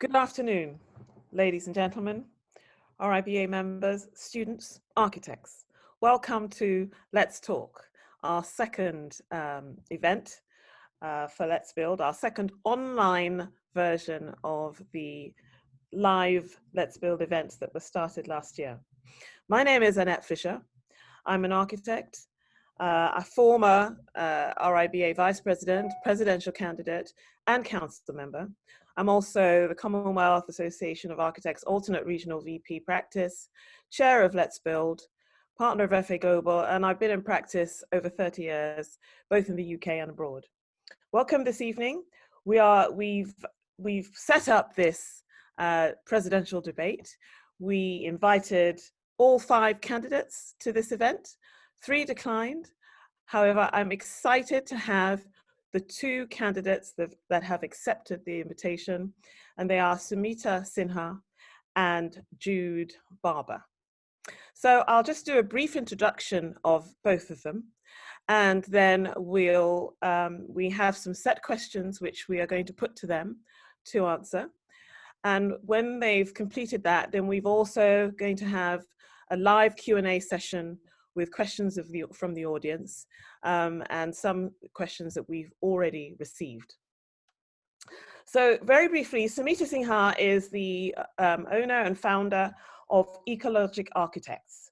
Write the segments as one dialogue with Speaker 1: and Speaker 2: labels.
Speaker 1: Good afternoon, ladies and gentlemen, RIBA members, students, architects. Welcome to Let's Talk, our second event for Let's Build, our second online version of the live Let's Build events that were started last year. My name is Annette Fisher. I'm an architect, a former RIBA vice president, presidential candidate, and council member. I'm also the Commonwealth Association of Architects alternate regional VP practice, chair of Let's Build, partner of FA Global, and I've been in practice over 30 years, both in the UK and abroad. Welcome this evening. We've set up this presidential debate. We invited all 5 candidates to this event. 3 declined. However, I'm excited to have the 2 candidates that have accepted the invitation, and they are Sumita Sinha and Jude Barber. So I'll just do a brief introduction of both of them, and then we have some set questions which we are going to put to them to answer. And when they've completed that, then we've also going to have a live Q&A session with questions from the audience and some questions that we've already received. So very briefly, Sumita Sinha is the owner and founder of Ecologic Architects.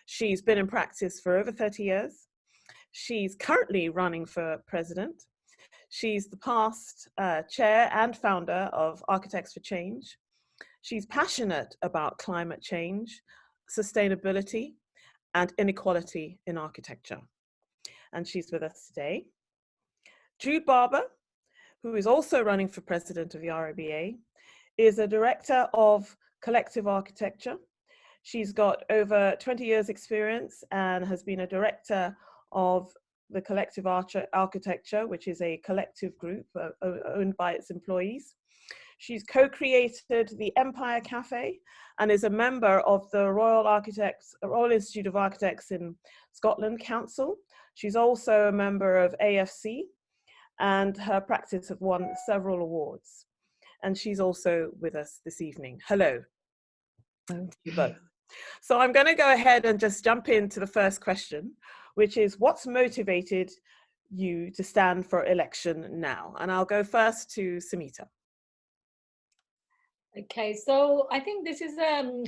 Speaker 1: She's been in practice for over 30 years. She's currently running for president. She's the past chair and founder of Architects for Change. She's passionate about climate change, sustainability, and inequality in architecture. And she's with us today. Jude Barber, who is also running for president of the RIBA, is a director of collective architecture. She's got over 20 years experience and has been a director of the Collective Architecture, which is a collective group owned by its employees. She's co-created the Empire Cafe and is a member of the Royal Institute of Architects in Scotland Council. She's also a member of AFC, and her practice have won several awards. And she's also with us this evening. Hello to you both. So I'm going to go ahead and just jump into the first question, which is what's motivated you to stand for election now? And I'll go first to Sumita.
Speaker 2: Okay, so I think this is a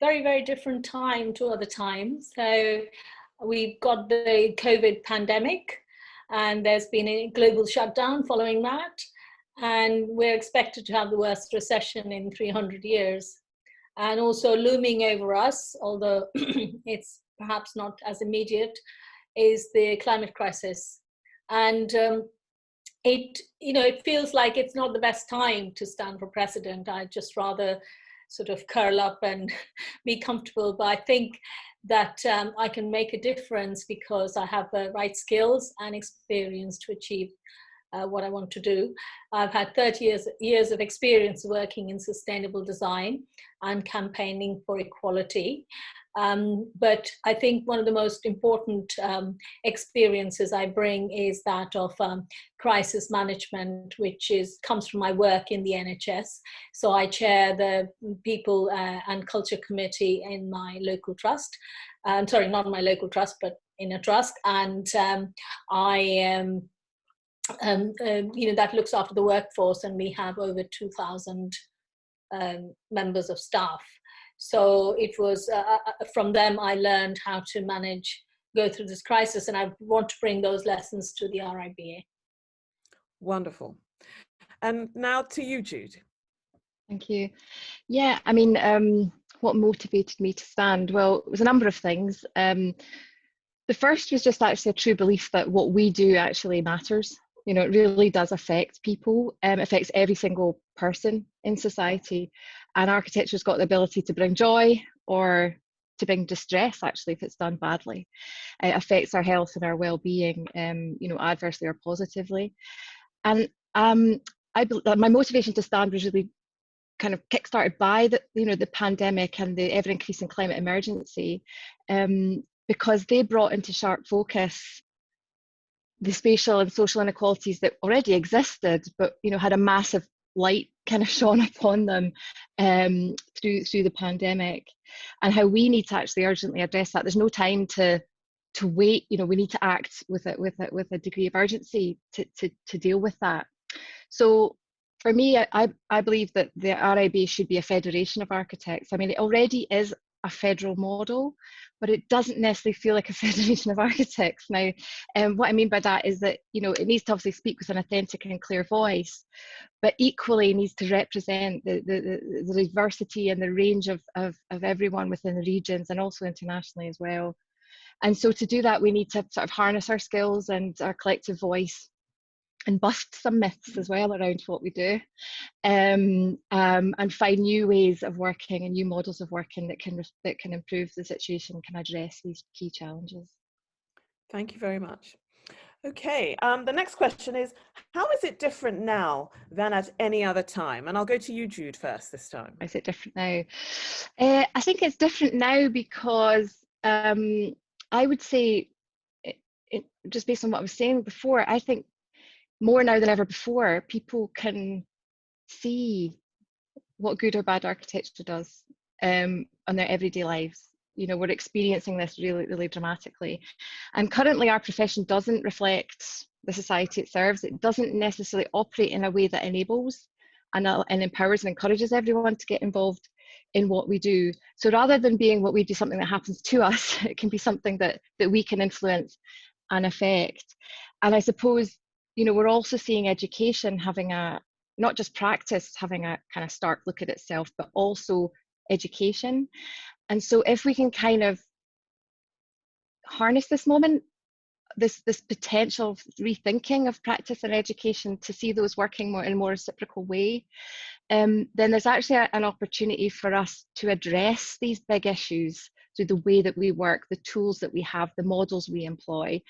Speaker 2: very, very different time to other times. So we've got the COVID pandemic, and there's been a global shutdown following that. And we're expected to have the worst recession in 300 years. And also looming over us, although it's perhaps not as immediate, is the climate crisis. And it feels like it's not the best time to stand for president. I'd just rather sort of curl up and be comfortable. But I think that I can make a difference because I have the right skills and experience to achieve what I want to do. I've had 30 years of experience working in sustainable design and campaigning for equality. But I think one of the most important experiences I bring is that of crisis management, which comes from my work in the NHS. So I chair the People and Culture Committee in my local trust. Sorry, not my local trust, but in a trust. And I am, that looks after the workforce, and we have over 2,000 members of staff. So it was from them I learned how to go through this crisis, and I want to bring those lessons to the RIBA.
Speaker 1: Wonderful. And now to you, Jude.
Speaker 3: Thank you. Yeah, I mean, what motivated me to stand? Well, it was a number of things. The first was just actually a true belief that what we do actually matters. You know, it really does affect people. It affects every single person in society. And architecture's got the ability to bring joy or to bring distress, actually, if it's done badly. It affects our health and our well-being, adversely or positively. And my motivation to stand was really kind of kickstarted by the pandemic and the ever-increasing climate emergency, because they brought into sharp focus the spatial and social inequalities that already existed, but had a massive light kind of shone upon them through the pandemic, and how we need to actually urgently address that. There's no time to wait. You know, we need to act with a degree of urgency to deal with that. So for me, I believe that the RIBA should be a federation of architects. I mean, it already is a federal model, but it doesn't necessarily feel like a federation of architects now. What I mean by that is that, you know, it needs to obviously speak with an authentic and clear voice, but equally needs to represent the diversity and the range of everyone within the regions and also internationally as well. And so to do that, we need to sort of harness our skills and our collective voice and bust some myths as well around what we do, and find new ways of working and new models of working that can improve the situation, can address these key challenges.
Speaker 1: Thank you very much. Okay, the next question is, how is it different now than at any other time? And I'll go to you, Jude, first this time.
Speaker 3: Is it different now? I think it's different now because I would say, just based on what I was saying before, I think more now than ever before, people can see what good or bad architecture does on their everyday lives. You know, we're experiencing this really, really dramatically. And currently our profession doesn't reflect the society it serves. It doesn't necessarily operate in a way that enables and empowers and encourages everyone to get involved in what we do. So rather than being what we do, something that happens to us, it can be something that we can influence and affect. And I suppose, you know, we're also seeing education having not just practice having a kind of stark look at itself, but also education. And so if we can kind of harness this moment, this potential rethinking of practice and education to see those working more in a more reciprocal way, then there's actually an opportunity for us to address these big issues through the way that we work, the tools that we have, the models we employ,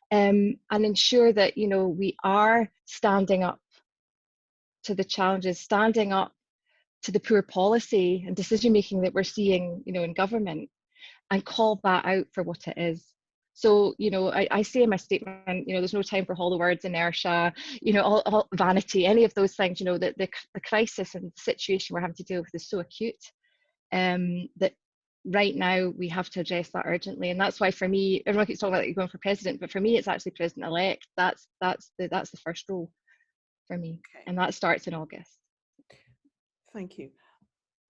Speaker 3: and ensure that, you know, we are standing up to the challenges, standing up to the poor policy and decision making that we're seeing, you know, in government, and call that out for what it is. So, you know, I say in my statement, you know, there's no time for hollow words, inertia, you know, all vanity, any of those things. You know, that the crisis and the situation we're having to deal with is so acute that right now we have to address that urgently. And that's why, for me, everyone keeps talking about like going for president, but for me, it's actually president-elect. That's the first role for me, okay. And that starts in August.
Speaker 1: Thank you,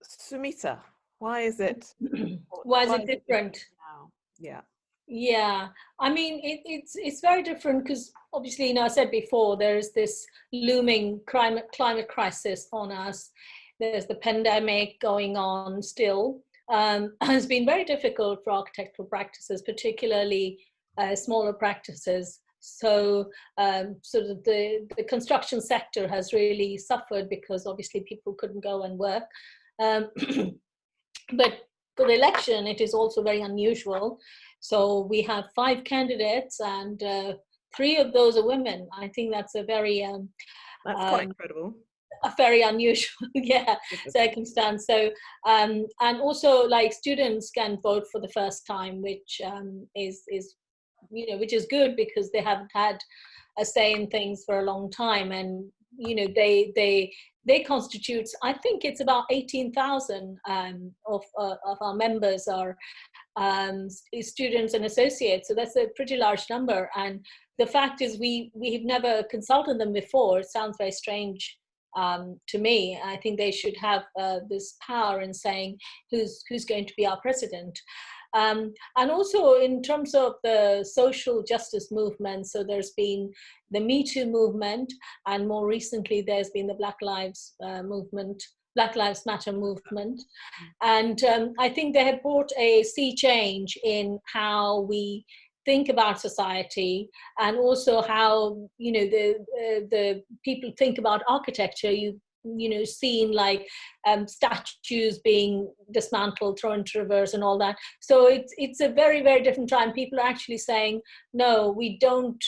Speaker 1: Sumita. Why is it?
Speaker 2: Why is it different
Speaker 1: now? Yeah.
Speaker 2: Yeah, I mean, it's very different because obviously, you know, I said before, there is this looming climate crisis on us. There's the pandemic going on still. It's been very difficult for architectural practices, particularly smaller practices. So sort of the construction sector has really suffered because obviously people couldn't go and work. But for the election, it is also very unusual. So we have 5 candidates and 3 of those are women. I think that's a very
Speaker 1: that's quite incredible.
Speaker 2: A very unusual, circumstance. So and also, like, students can vote for the first time, which is you know, which is good because they haven't had a say in things for a long time. And you know, they constitute, I think it's about 18,000 of our members are students and associates. So that's a pretty large number. And the fact is we've never consulted them before. It sounds very strange to me. I think they should have this power in saying who's going to be our president. And also in terms of the social justice movement, so there's been the Me Too movement, and more recently there's been the Black Lives Matter movement. And I think they have brought a sea change in how we think about society, and also how, you know, the people think about architecture. You know, seen like statues being dismantled, thrown into rivers and all that. So it's a very, very different time. People are actually saying, no, we don't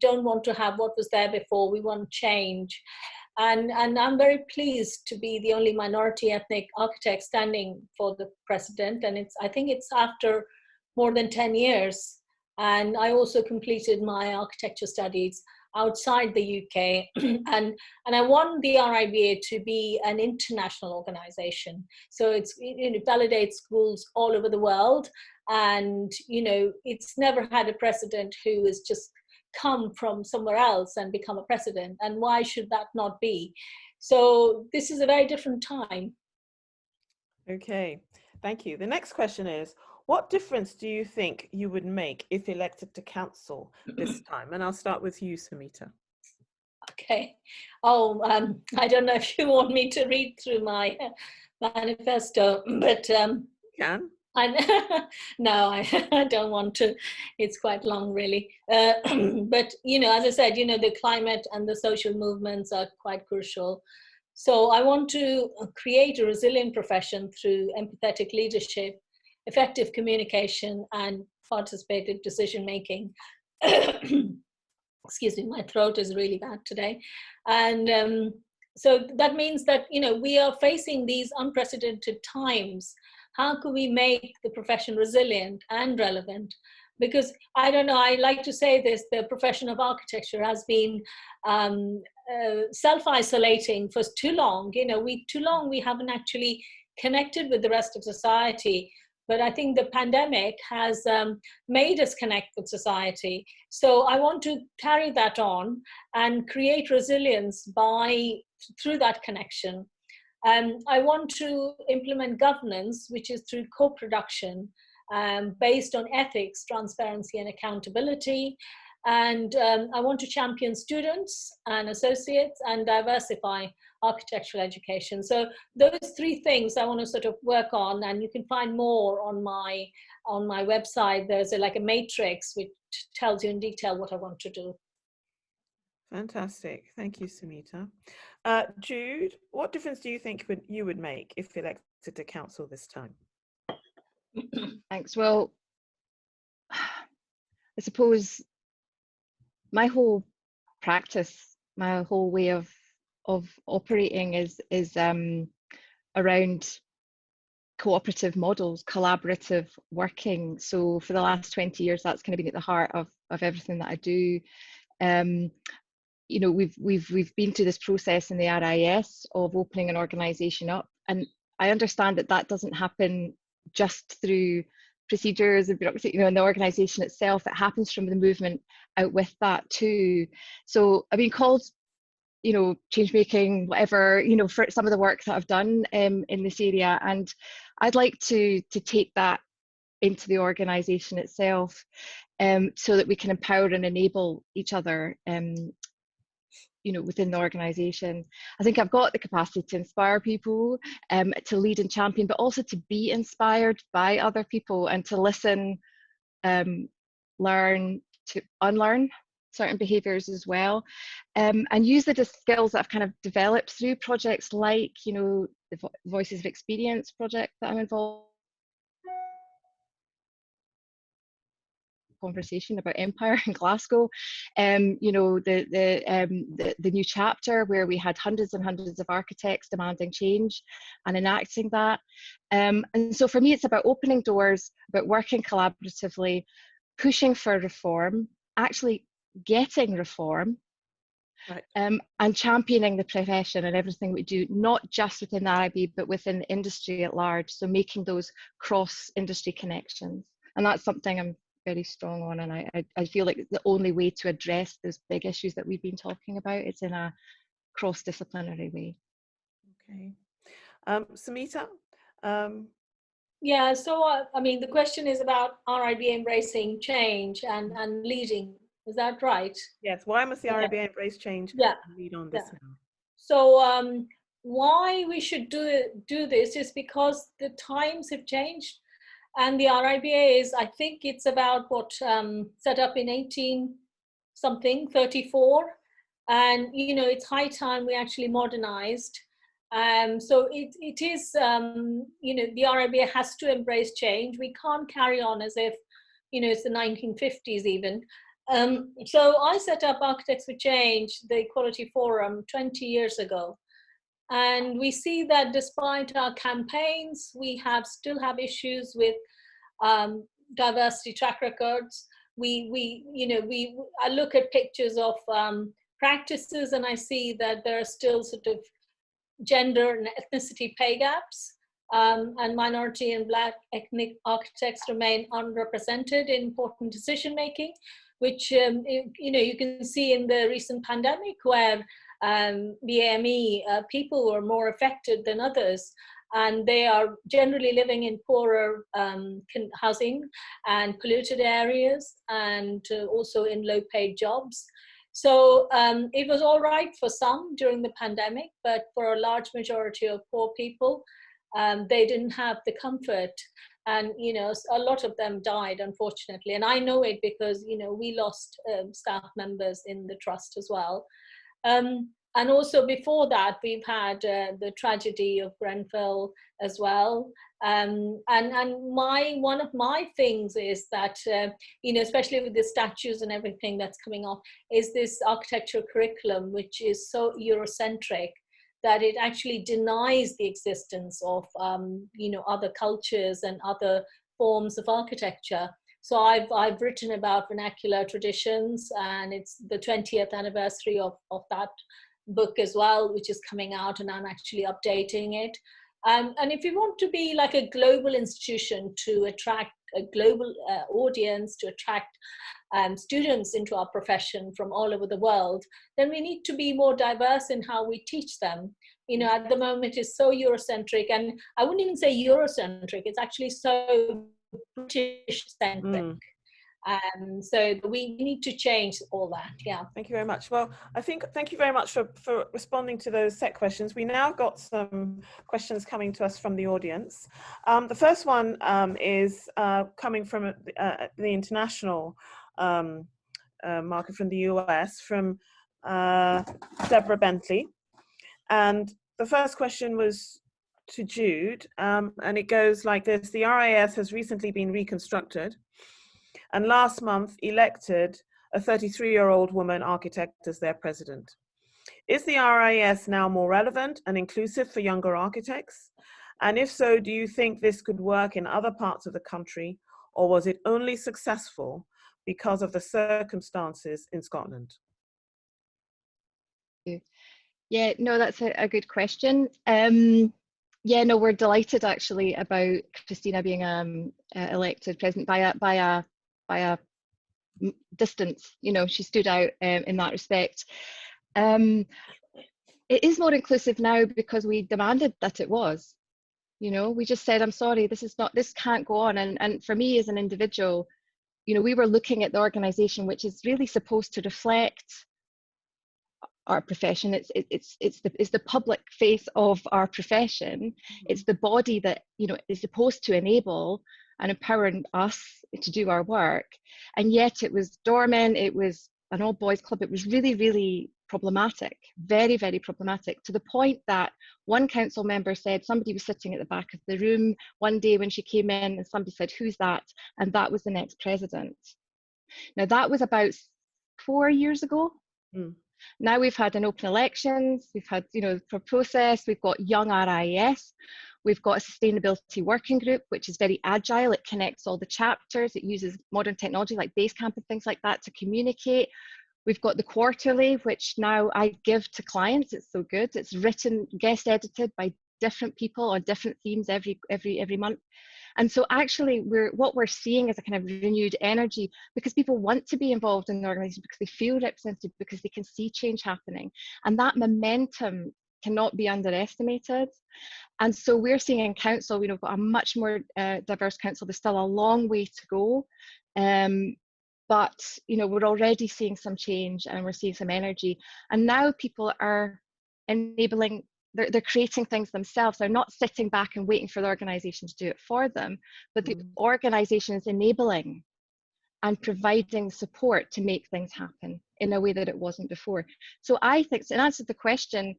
Speaker 2: want to have what was there before. We want change. And I'm very pleased to be the only minority ethnic architect standing for the president. And I think it's after more than 10 years. And I also completed my architecture studies outside the UK. and I want the RIBA to be an international organization. So it validates schools all over the world. And, it's never had a president who has just come from somewhere else and become a president. And why should that not be? So this is a very different time.
Speaker 1: Okay, thank you. The next question is, what difference do you think you would make if elected to council this time? And I'll start with you, Sumita.
Speaker 2: Okay. Oh, I don't know if you want me to read through my manifesto, but
Speaker 1: you can.
Speaker 2: No, I don't want to. It's quite long, really. But, as I said, the climate and the social movements are quite crucial. So I want to create a resilient profession through empathetic leadership, effective communication, and participative decision-making. Excuse me, my throat is really bad today. And so that means that, we are facing these unprecedented times. How can we make the profession resilient and relevant? Because I don't know, I like to say this, the profession of architecture has been self-isolating for too long. We haven't actually connected with the rest of society. But I think the pandemic has made us connect with society. So I want to carry that on and create resilience through that connection. I want to implement governance, which is through co-production, based on ethics, transparency, and accountability. And I want to champion students and associates and diversify architectural education. So those three things I want to sort of work on, and you can find more on my website. There's a matrix which tells you in detail what I want to do.
Speaker 1: Fantastic. Thank you, Sumita. Jude, what difference do you think you would make if elected to council this time?
Speaker 3: Thanks. Well, I suppose my whole practice, my whole way of operating is around cooperative models, collaborative working. So for the last 20 years, that's kind of been at the heart of everything that I do. We've been through this process in the RIS of opening an organisation up, and I understand that doesn't happen just through procedures and bureaucracy, in the organisation itself. It happens from the movement out with that too. So I've been called, change making, whatever, for some of the work that I've done in this area, and I'd like to take that into the organisation itself, so that we can empower and enable each other, within the organisation. I think I've got the capacity to inspire people, to lead and champion, but also to be inspired by other people and to listen, learn, to unlearn certain behaviours as well, and use the skills that I've kind of developed through projects like, the Voices of Experience project that I'm involved conversation about empire in Glasgow, the new chapter where we had hundreds and hundreds of architects demanding change and enacting that, and so for me it's about opening doors, about working collaboratively, pushing for reform, actually getting reform, right. And championing the profession and everything we do, not just within the RIB but within the industry at large, so making those cross industry connections. And that's something I'm very strong on, and I feel like the only way to address those big issues that we've been talking about is in a cross-disciplinary way.
Speaker 1: Okay. Sumita?
Speaker 2: Yeah, so the question is about RIB embracing change and leading. Is that right?
Speaker 1: Yes. Why must the RIB embrace change and lead on this now?
Speaker 2: So why we should do this is because the times have changed. And the RIBA is, I think it's about set up in 1834. And, it's high time we actually modernized. So it is, the RIBA has to embrace change. We can't carry on as if, it's the 1950s even. So I set up Architects for Change, the Equality Forum, 20 years ago. And we see that despite our campaigns, we still have issues with diversity track records. I look at pictures of practices, and I see that there are still sort of gender and ethnicity pay gaps, and minority and Black ethnic architects remain underrepresented in important decision making, which you can see in the recent pandemic, where BAME people were more affected than others, and they are generally living in poorer housing and polluted areas, and also in low-paid jobs. So it was all right for some during the pandemic, but for a large majority of poor people, they didn't have the comfort. And, a lot of them died, unfortunately. And I know it because, we lost staff members in the trust as well. And also before that, we've had the tragedy of Grenfell as well. And one of my things is that, especially with the statues and everything that's coming off, is this architectural curriculum, which is so Eurocentric that it actually denies the existence of, other cultures and other forms of architecture. So I've written about vernacular traditions, and it's the 20th anniversary of that book as well, which is coming out, and I'm actually updating it. And if you want to be like a global institution to attract a global audience, to attract students into our profession from all over the world, then we need to be more diverse in how we teach them. At the moment it's so Eurocentric, and I wouldn't even say Eurocentric, it's actually so British-centric. So we need to change all that. Yeah.
Speaker 1: Thank you very much. Well, thank you very much for responding to those set questions. We now got some questions coming to us from the audience. The first one is coming from the international market, from the US, from Deborah Bentley. And the first question was to Jude, and it goes like this: the RIS has recently been reconstructed, and last month elected a 33-year-old woman architect as their president. Is the RIS now more relevant and inclusive for younger architects? And if so, do you think this could work in other parts of the country, or was it only successful because of the circumstances in Scotland?
Speaker 3: Yeah, no, that's a good question. Yeah, no, we're delighted actually about Christina being elected president by a distance. She stood out in that respect. It is more inclusive now because we demanded that it was. We just said, I'm sorry, this can't go on. And for me as an individual, we were looking at the organisation, which is really supposed to reflect our profession. It's the public face of our profession. It's the body that is supposed to enable and empower us to do our work, and yet it was dormant. It was an all boys club. It was really, really problematic, very, very problematic, to the point that one council member said somebody was sitting at the back of the room one day when she came in, and somebody said, "Who's that?" And that was the next president. Now that was about 4 years ago. Now we've had an open elections, we've had the process, we've got young RIS, we've got a sustainability working group, which is very agile. It connects all the chapters, it uses modern technology like Basecamp and things like that to communicate. We've got the quarterly, which now I give to clients. It's so good. It's written, guest edited by different people on different themes every month. And so actually what we're seeing is a kind of renewed energy, because people want to be involved in the organisation, because they feel represented, because they can see change happening. And that momentum cannot be underestimated. And so we're seeing in council, we've got a much more diverse council. There's still a long way to go. But we're already seeing some change, and we're seeing some energy. And now people are enabling, they're creating things themselves. They're not sitting back and waiting for the organisation to do it for them, but the organisation is enabling and providing support to make things happen in a way that it wasn't before. So I think, in answer to the question,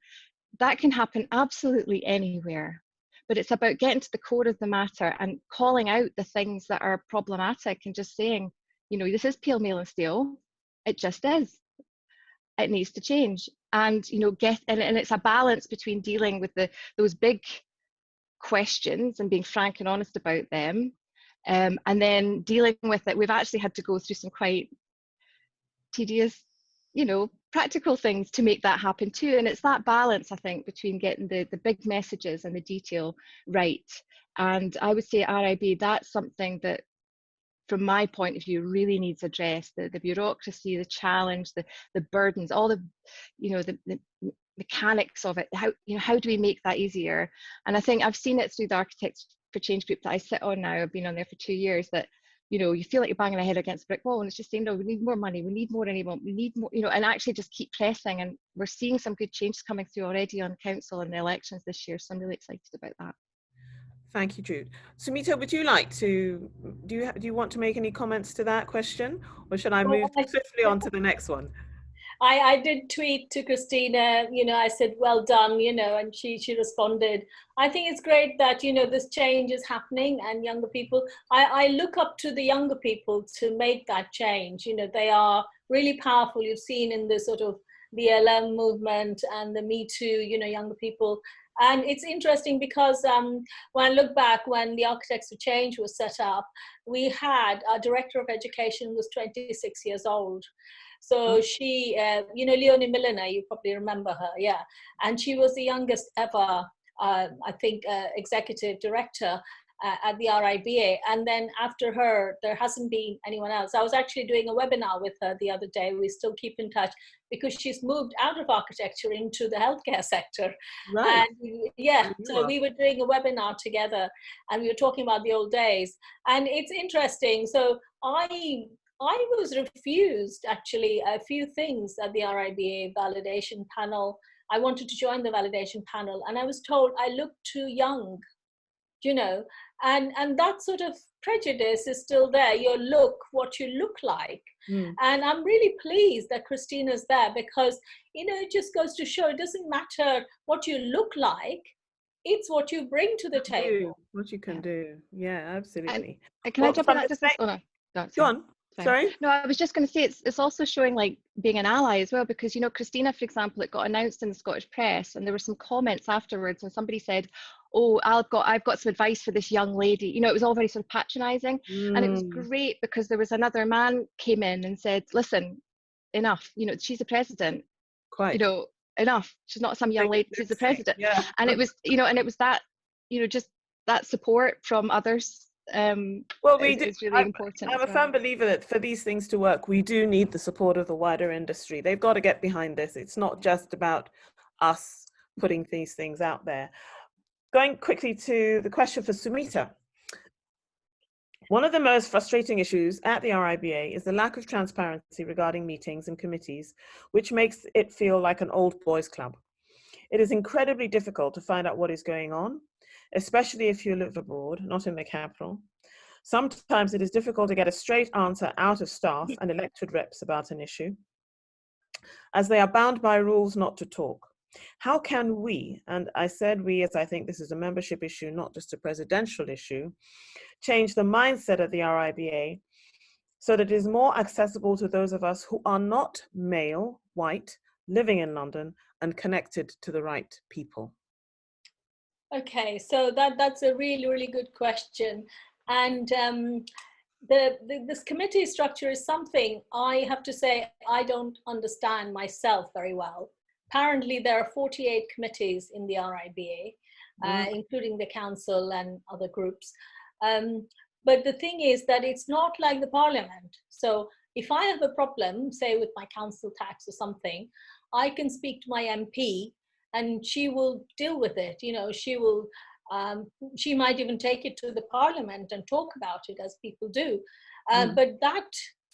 Speaker 3: that can happen absolutely anywhere, but it's about getting to the core of the matter and calling out the things that are problematic and just saying, this is pale, male and steel. It just is. It needs to change. And and it's a balance between dealing with those big questions and being frank and honest about them, And then dealing with it, we've actually had to go through some quite tedious, practical things to make that happen too. And it's that balance, I think, between getting the big messages and the detail right. And I would say at RIBA, that's something that, from my point of view, really needs addressed. The bureaucracy, the challenge, the burdens, all the mechanics of it. How do we make that easier? And I think I've seen it through the Architects for Change group that I sit on now. I've been on there for 2 years. That you feel like you're banging your head against a brick wall, and it's just saying, no, we need more money, we need more enablement, we need more, and actually just keep pressing. And we're seeing some good changes coming through already on council and the elections this year, so I'm really excited about that.
Speaker 1: Thank you, Jude. Sumita, would you like to, do you want to make any comments to that question, or should I move swiftly on to the next one?
Speaker 2: I did tweet to Christina, I said, well done, and she responded. I think it's great that, this change is happening, and younger people, I look up to the younger people to make that change. They are really powerful. You've seen in the sort of the LM movement and the Me Too, younger people. And it's interesting because when I look back, when the Architects for Change was set up, we had our Director of Education was 26 years old. So she, Leonie Milliner, you probably remember her, yeah. And she was the youngest ever, I think, executive director at the RIBA. And then after her, there hasn't been anyone else. I was actually doing a webinar with her the other day. We still keep in touch because she's moved out of architecture into the healthcare sector.
Speaker 1: Right.
Speaker 2: And yeah, so we were doing a webinar together and we were talking about the old days. And it's interesting. So I was refused actually a few things at the RIBA validation panel. I wanted to join the validation panel and I was told I looked too young, and that sort of prejudice is still there. What you look like. And I'm really pleased that Christina's there because, it just goes to show it doesn't matter what you look like. It's what you bring to the table.
Speaker 1: What you can do. Yeah, absolutely.
Speaker 3: And can I jump in that just?
Speaker 1: Go on. Sorry.
Speaker 3: No, I was just going to say it's also showing like being an ally as well, because Christina, for example, it got announced in the Scottish press and there were some comments afterwards and somebody said, oh, I've got some advice for this young lady. It was all very sort of patronizing. And it was great because there was another man came in and said, listen, enough, she's the president.
Speaker 1: Quite.
Speaker 3: Enough. She's not some young lady, she's the president. Yeah. And it was, and it was that, just that support from others.
Speaker 1: Well,
Speaker 3: it's really important.
Speaker 1: I'm a firm believer that for these things to work, we do need the support of the wider industry. They've got to get behind this. It's not just about us putting these things out there. Going quickly to the question for Sumita. One of the most frustrating issues at the RIBA is the lack of transparency regarding meetings and committees, which makes it feel like an old boys club. It is incredibly difficult to find out what is going on, especially if you live abroad, not in the capital. Sometimes it is difficult to get a straight answer out of staff and elected reps about an issue, as they are bound by rules not to talk. How can we, and I said we as I think this is a membership issue, not just a presidential issue, change the mindset of the RIBA so that it is more accessible to those of us who are not male, white, living in London and connected to the right people?
Speaker 2: Okay, so that's a really, really good question. And this committee structure is something I have to say I don't understand myself very well. Apparently there are 48 committees in the RIBA, including the council and other groups. But the thing is that it's not like the parliament. So if I have a problem, say with my council tax or something, I can speak to my MP and she will deal with it. She might even take it to the parliament and talk about it as people do. But that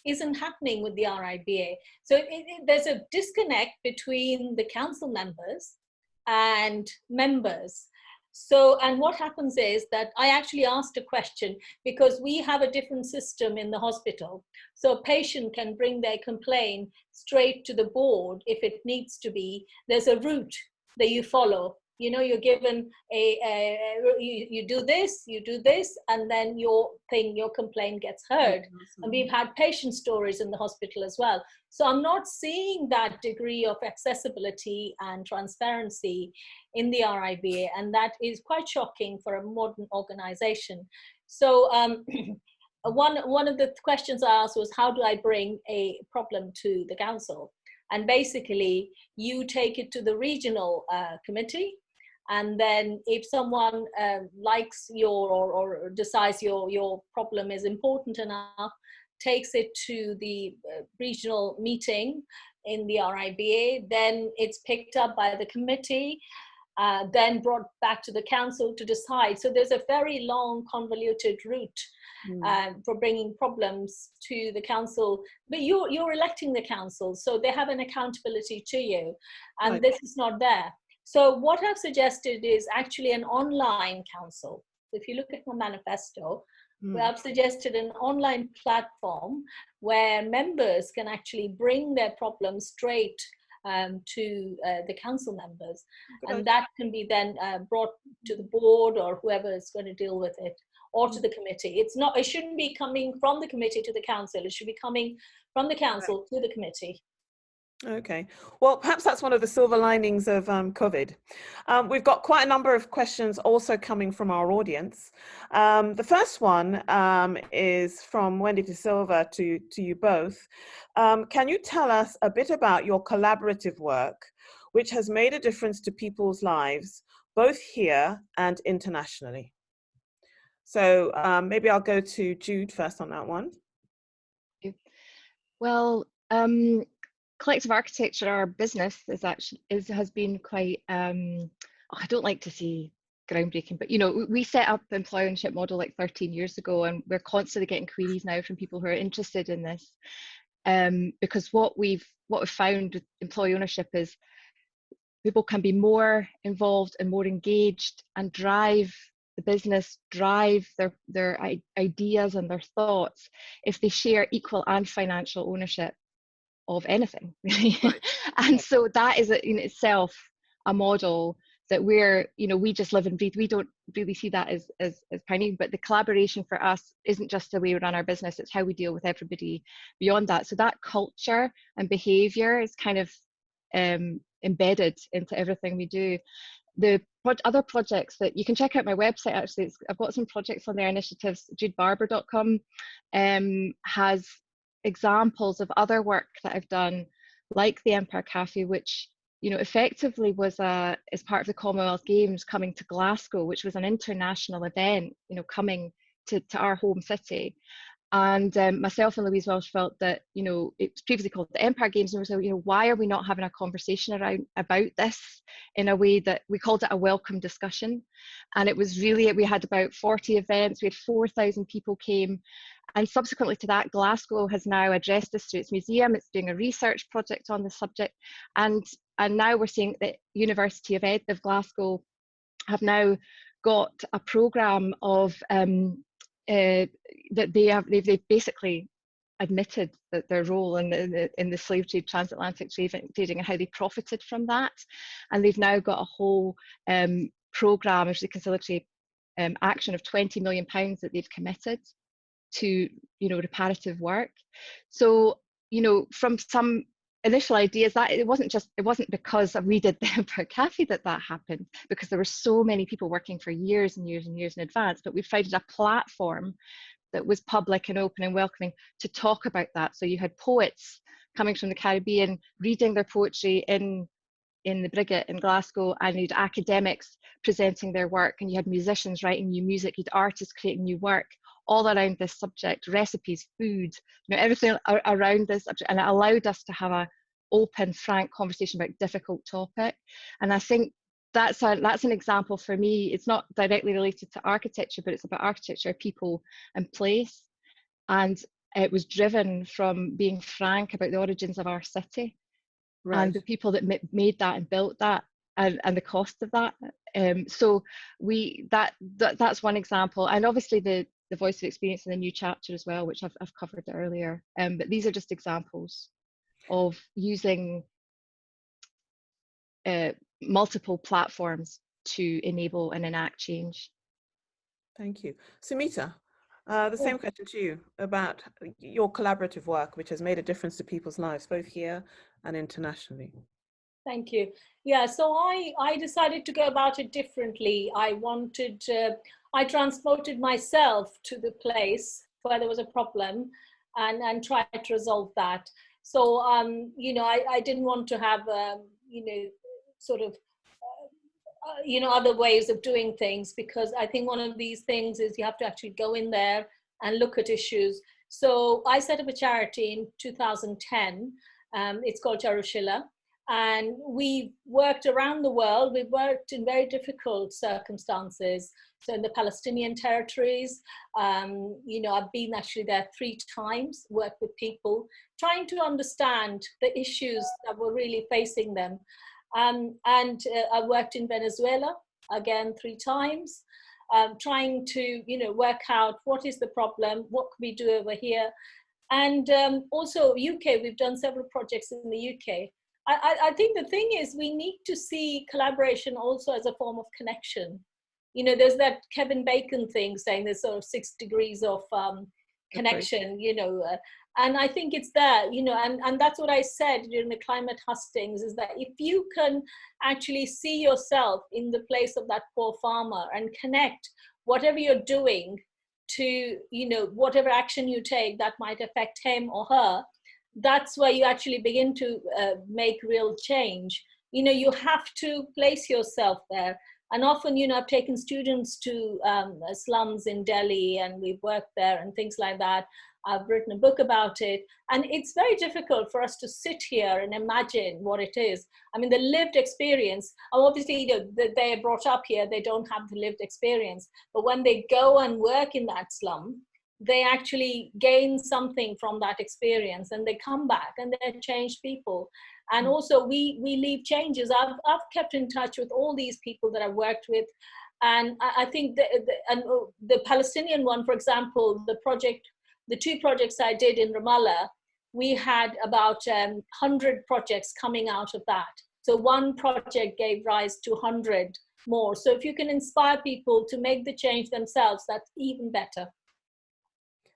Speaker 2: isn't happening with the RIBA. So there's a disconnect between the council members and members. So, and what happens is that I actually asked a question because we have a different system in the hospital. So a patient can bring their complaint straight to the board if it needs to be. There's a route that you follow. you're given you do this, and then your complaint gets heard. And we've had patient stories in the hospital as well. So I'm not seeing that degree of accessibility and transparency in the RIBA, and that is quite shocking for a modern organization. So one of the questions I asked was, how do I bring a problem to the council? And basically, you take it to the regional committee, and then if someone likes or decides your problem is important enough, takes it to the regional meeting in the RIBA, then it's picked up by the committee, then brought back to the council to decide. So there's a very long, convoluted route for bringing problems to the council. But you're electing the council, so they have an accountability to you, and this is not there. So what I've suggested is actually an online council. If you look at my manifesto, I've suggested an online platform where members can actually bring their problems straight to the council members, and that can be then brought to the board or whoever is going to deal with it, or to the committee. It shouldn't be coming from the committee to the council. It should be coming from the council to the committee.
Speaker 1: Okay, well, perhaps that's one of the silver linings of COVID. We've got quite a number of questions also coming from our audience. The first one is from Wendy De Silva to you both. Can you tell us a bit about your collaborative work, which has made a difference to people's lives, both here and internationally? So maybe I'll go to Jude first on that one.
Speaker 3: Well, collective architecture, our business, has been quite, I don't like to say groundbreaking, but we set up the employee ownership model like 13 years ago, and we're constantly getting queries now from people who are interested in this, because what we've found with employee ownership is people can be more involved and more engaged and drive the business, drive their ideas and their thoughts if they share equal and financial ownership of anything, really. And so that is in itself a model that we just live and breathe. We don't really see that as pioneering, but the collaboration for us isn't just the way we run our business, it's how we deal with everybody beyond that. So that culture and behavior is kind of embedded into everything we do. The other projects that you can check out my website, actually, I've got some projects on there, initiatives. judebarber.com has examples of other work that I've done, like the Empire Cafe, which effectively was as part of the Commonwealth Games coming to Glasgow, which was an international event, coming to our home city. And myself and Louise Welsh felt that, it was previously called the Empire Games, and we said, why are we not having a conversation about this in a way that we called it a welcome discussion? And it was really, we had about 40 events, we had 4,000 people came. And subsequently to that, Glasgow has now addressed this through its museum. It's doing a research project on the subject. And now we're seeing that University of Glasgow have now got a programme of that they've basically admitted that their role in the slave trade, transatlantic trading, and how they profited from that. And they've now got a whole programme of reconciliatory action of £20 million that they've committed to reparative work. So from some initial ideas, that it wasn't because we did the Empire Cafe that happened, because there were so many people working for years and years and years in advance, but we founded a platform that was public and open and welcoming to talk about that. So you had poets coming from the Caribbean reading their poetry in the Brigade in Glasgow, and you had academics presenting their work, and you had musicians writing new music, you had artists creating new work, all around this subject, recipes, food, everything around this subject. And it allowed us to have an open, frank conversation about difficult topic. And I think that's an example for me. It's not directly related to architecture, but it's about architecture, people and place. And it was driven from being frank about the origins of our city, right, and the people that made that and built that, and the cost of that. So that's one example. And obviously the voice of experience in the new chapter as well, which I've covered earlier. But these are just examples of using multiple platforms to enable and enact change.
Speaker 1: Thank you. Sumita, the same question to you about your collaborative work, which has made a difference to people's lives, both here and internationally.
Speaker 2: Thank you. Yeah, so I decided to go about it differently. I transported myself to the place where there was a problem and tried to resolve that. So, I didn't want to have, sort of, other ways of doing things, because I think one of these things is you have to actually go in there and look at issues. So I set up a charity in 2010. It's called Jarushila. And we worked around the world. We worked in very difficult circumstances. So in the Palestinian territories, I've been actually there 3 times, worked with people, trying to understand the issues that were really facing them. I worked in Venezuela, again, 3 times, trying to, work out what is the problem, what can we do over here. And also UK, we've done several projects in the UK. I think the thing is, we need to see collaboration also as a form of connection. There's that Kevin Bacon thing saying there's sort of 6 degrees of connection, and I think it's there, and that's what I said during the climate hustings, is that if you can actually see yourself in the place of that poor farmer and connect whatever you're doing to, whatever action you take that might affect him or her, that's where you actually begin to make real change. You have to place yourself there. And often, I've taken students to slums in Delhi, and we've worked there and things like that. I've written a book about it. And it's very difficult for us to sit here and imagine what it is. I mean, the lived experience, obviously, they're brought up here, they don't have the lived experience. But when they go and work in that slum, they actually gain something from that experience, and they come back and they're changed people. And also we leave changes. I've kept in touch with all these people that I've worked with. And I think the Palestinian one, for example, the 2 projects I did in Ramallah, we had about 100 projects coming out of that. So 1 project gave rise to 100 more. So if you can inspire people to make the change themselves, that's even better.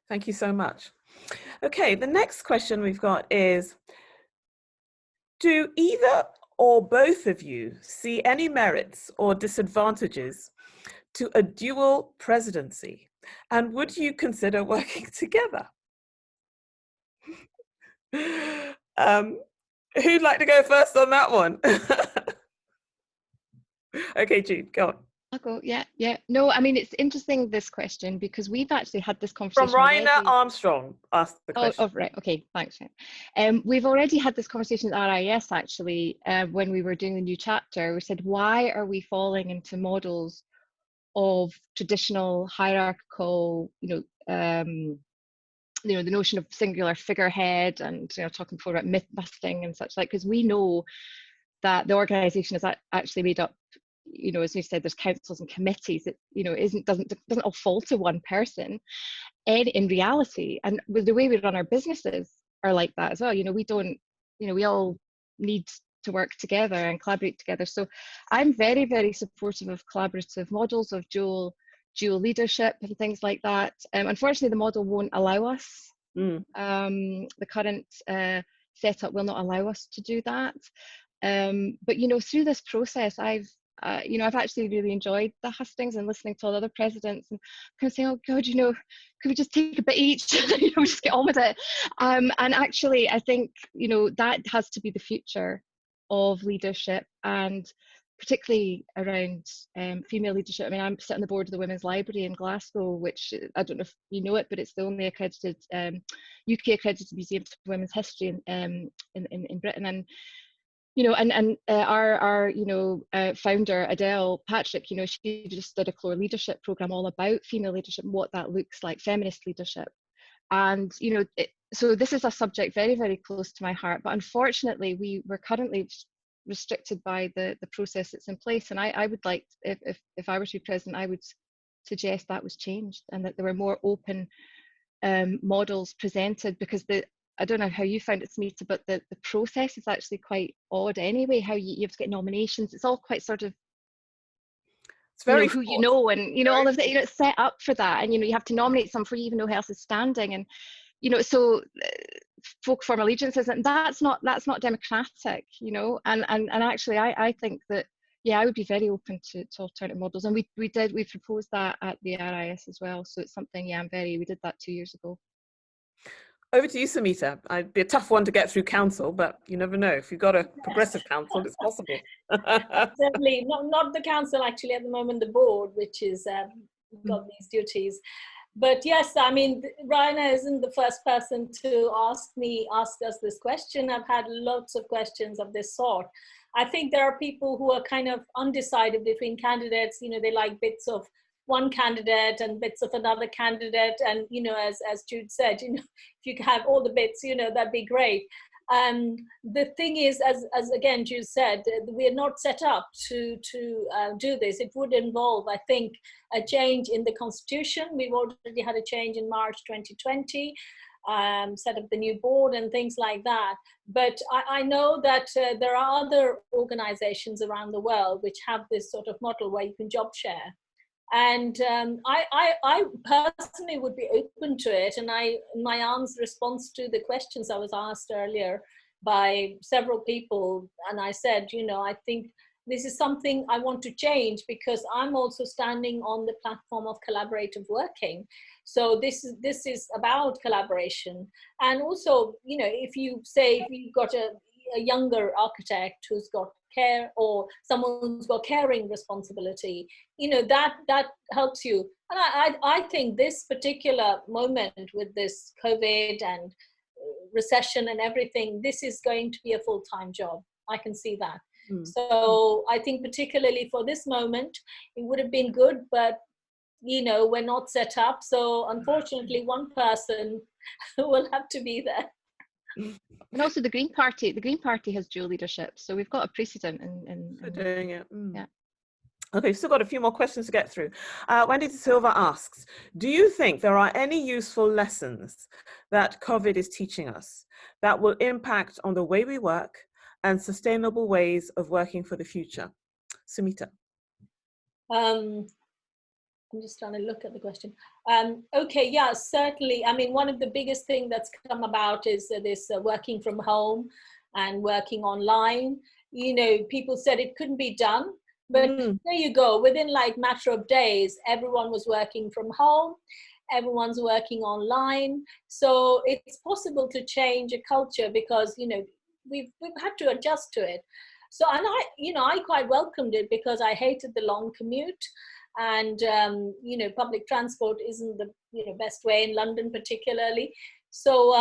Speaker 1: Thank you so much. Okay, the next question we've got is, do either or both of you see any merits or disadvantages to a dual presidency? And would you consider working together? Who'd like to go first on that one? Okay, Jude, go on.
Speaker 3: I'll go. Yeah. No, I mean, it's interesting, this question, because we've actually had this conversation.
Speaker 1: From Raina Armstrong asked the question.
Speaker 3: Oh, right. Okay, thanks. We've already had this conversation at RIS, actually, when we were doing the new chapter. We said, why are we falling into models of traditional hierarchical, the notion of singular figurehead, and talking before about myth busting and such like, because we know that the organisation is actually made up, as you said, there's councils and committees. It doesn't all fall to one person. And in reality, and with the way we run our businesses are like that as well. We don't, we all need to work together and collaborate together. So I'm very, very supportive of collaborative models of dual leadership and things like that. Unfortunately, the model won't allow us. The current setup will not allow us to do that. But through this process, I've actually really enjoyed the hustings and listening to all the other presidents and kind of saying, oh God, could we just take a bit each, just get on with it. And actually, I think, that has to be the future of leadership, and particularly around female leadership. I mean, I'm sitting on the board of the Women's Library in Glasgow, which I don't know if you know it, but it's the only accredited, UK accredited museum for women's history in Britain. And our founder, Adele Patrick, she just did a core leadership program all about female leadership and what that looks like, feminist leadership. And, so this is a subject very, very close to my heart, but unfortunately we're currently restricted by the process that's in place. And I would like, if I were to be president, I would suggest that was changed and that there were more open models presented, because I don't know how you found it, Smita, but the process is actually quite odd anyway, how you have to get nominations. It's all quite sort of
Speaker 1: It's very
Speaker 3: who you
Speaker 1: short.
Speaker 3: know, and all of that. It's set up for that, and you have to nominate some before you even know who else is standing, and so folk form allegiances, and that's not democratic, and actually I think that, yeah, I would be very open to alternative models, and we proposed that at the RIS as well, so it's something, yeah, we did that 2 years ago.
Speaker 1: Over to you, Samita. It'd be a tough one to get through council, but you never know. If you've got a progressive council, it's possible.
Speaker 2: Certainly, not the council actually at the moment, the board, which is got these duties. But yes, I mean, Raina isn't the first person to ask us this question. I've had lots of questions of this sort. I think there are people who are kind of undecided between candidates. They like bits of one candidate and bits of another candidate. And, as Jude said, if you have all the bits, that'd be great. The thing is, as again Jude said, we are not set up to do this. It would involve, I think, a change in the constitution. We've already had a change in March 2020, set up the new board and things like that. But I know that there are other organizations around the world which have this sort of model where you can job share. And I personally would be open to it. And my response to the questions I was asked earlier by several people, and I said, I think this is something I want to change, because I'm also standing on the platform of collaborative working. So this is about collaboration. And also, if you've got a younger architect who's got care, or someone who's got caring responsibility, that helps you. And I think this particular moment with this COVID and recession and everything, this is going to be a full-time job. I can see that. So I think particularly for this moment, it would have been good, but we're not set up. So unfortunately, one person will have to be there.
Speaker 3: And also the Green Party has dual leadership, so we've got a precedent in
Speaker 1: doing it.
Speaker 3: Yeah.
Speaker 1: Okay, we've still got a few more questions to get through. Wendy De Silva asks, do you think there are any useful lessons that COVID is teaching us that will impact on the way we work and sustainable ways of working for the future? Sumita.
Speaker 2: I'm just trying to look at the question. Okay, yeah, certainly. I mean, one of the biggest things that's come about is this working from home and working online. People said it couldn't be done, but there you go. Within like matter of days, everyone was working from home. Everyone's working online. So it's possible to change a culture, because, we've had to adjust to it. So, and I quite welcomed it, because I hated the long commute. And public transport isn't the best way in London particularly. So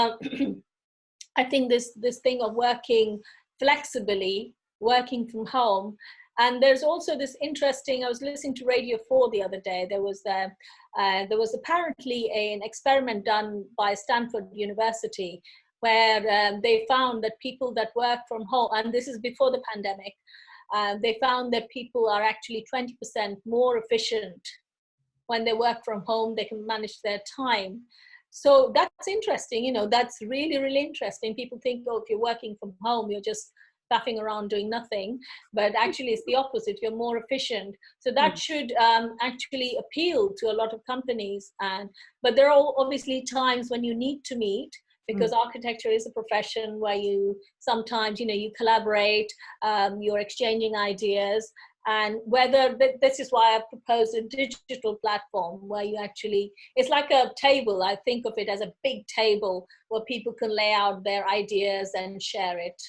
Speaker 2: I think this thing of working flexibly, working from home. And there's also this interesting, I was listening to Radio 4 the other day, there was apparently an experiment done by Stanford University, where they found that people that work from home, and this is before the pandemic, they found that people are actually 20% more efficient when they work from home. They can manage their time. So that's interesting. That's really, really interesting. People think, oh, if you're working from home, you're just faffing around doing nothing. But actually, it's the opposite. You're more efficient. So that should actually appeal to a lot of companies. But there are obviously times when you need to meet, because architecture is a profession where you sometimes, you collaborate, you're exchanging ideas. And whether this is why I proposed a digital platform where you actually, it's like a table. I think of it as a big table where people can lay out their ideas and share it.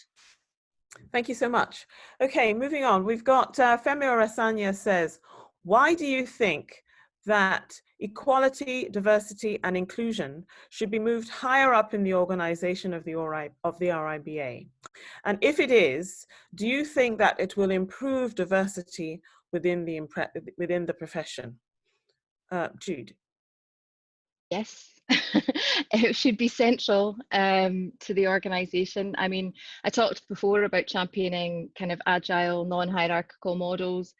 Speaker 1: Thank you so much. Okay, moving on. We've got Femi Orasanya says, why do you think that equality, diversity, and inclusion should be moved higher up in the organization of the RIBA? And if it is, do you think that it will improve diversity within the profession? Jude.
Speaker 3: Yes, it should be central to the organisation. I mean, I talked before about championing kind of agile, non-hierarchical models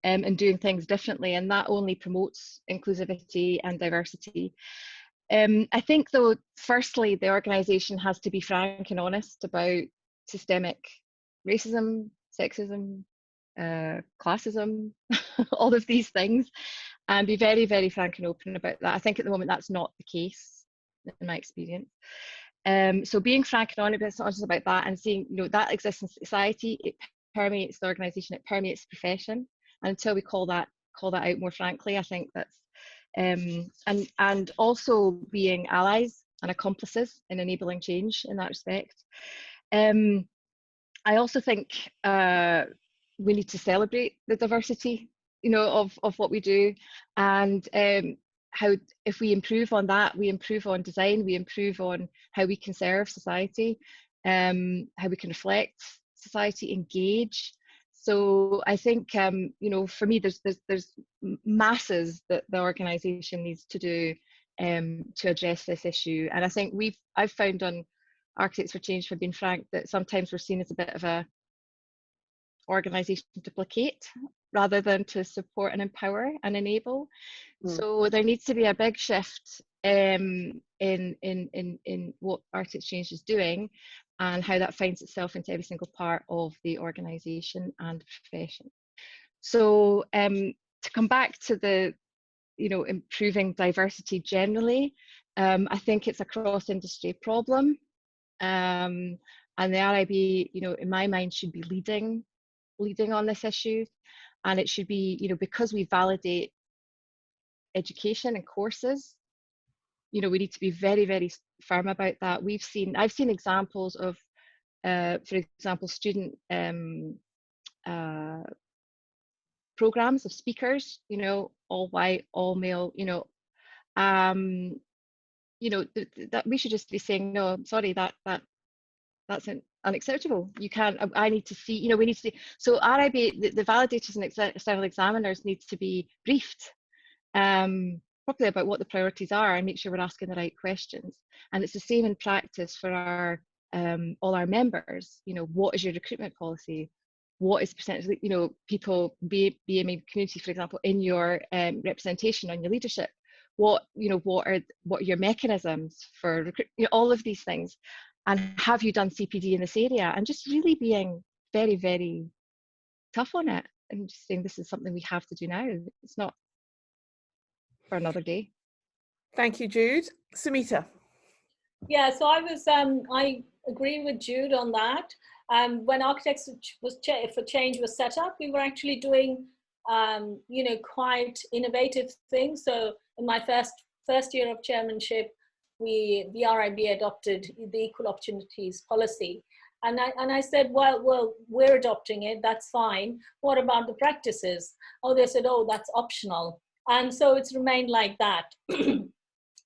Speaker 3: and doing things differently, and that only promotes inclusivity and diversity. I think, though, firstly, the organisation has to be frank and honest about systemic racism, sexism, classism, all of these things, and be very, very frank and open about that. I think at the moment that's not the case in my experience. So being frank and honest, it's not just about that, and seeing, you know, that exists in society, it permeates the organisation, it permeates the profession, and until we call that out more frankly, I think that's and also being allies and accomplices in enabling change in that respect. I also think we need to celebrate the diversity, you know, of what we do, and how, if we improve on that, we improve on design, we improve on how we can serve society, how we can reflect society, engage. So I think, you know, for me, there's masses that the organisation needs to do to address this issue. And I think I've found on Architects for Change, for being frank, that sometimes we're seen as a bit of a organisation to placate rather than to support and empower and enable. So there needs to be a big shift in what Architects for Change is doing, and how that finds itself into every single part of the organisation and profession. So to come back to the, you know, improving diversity generally, I think it's a cross-industry problem, and the RIBA, you know, in my mind, should be leading on this issue, and it should be, you know, because we validate education and courses, you know, we need to be very, very firm about that. I've seen examples of, for example, student programs of speakers, you know, all white, all male, you know, that we should just be saying, no, I'm sorry, that's unacceptable. You can't, I need to see, you know, we need to see. So RIBA, the validators and external examiners need to be briefed properly about what the priorities are, and make sure we're asking the right questions. And it's the same in practice for our all our members. You know, what is your recruitment policy? What is percentage, you know, people, BMA community, for example, in your representation on your leadership? What, you know, what are your mechanisms for recruit, you know, all of these things. And have you done CPD in this area? And just really being very, very tough on it, and just saying this is something we have to do now. It's not for another day.
Speaker 1: Thank you, Jude. Sumita.
Speaker 2: Yeah, so I agree with Jude on that. When Architects for Change was set up, we were actually doing, you know, quite innovative things. So in my first year of chairmanship, the RIBA adopted the Equal Opportunities Policy. And I said, well, we're adopting it, that's fine. What about the practices? Oh, they said, oh, that's optional. And so it's remained like that.